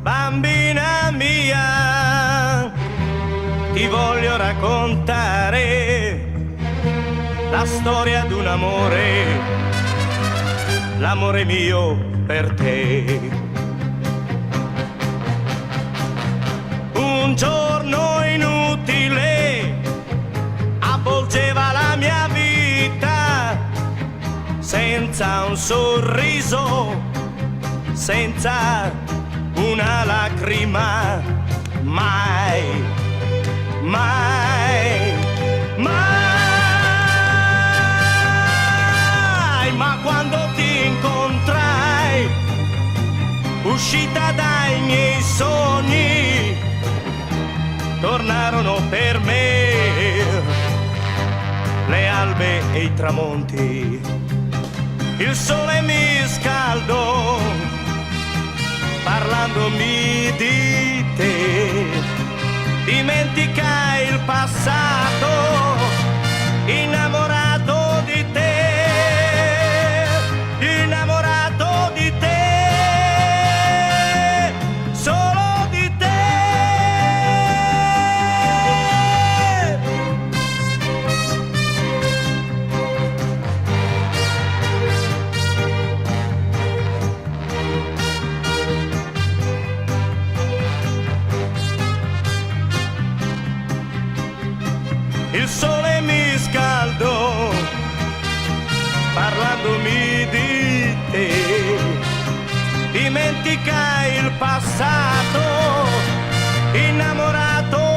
Bambina mia, ti voglio raccontare la storia d'un amore, l'amore mio per te. Un giorno inutile avvolgeva la mia vita, senza un sorriso, senza una lacrima, mai, mai, mai. Ma quando ti incontrai, uscita dai miei sogni, tornarono per me le albe e i tramonti. Il sole mi scaldò parlandomi di te. Dimenticai il passato, innamorato di te, innamorato di te, solo di te. Il sole mi scaldò parlandomi di te. Dimenticai il passato, innamorato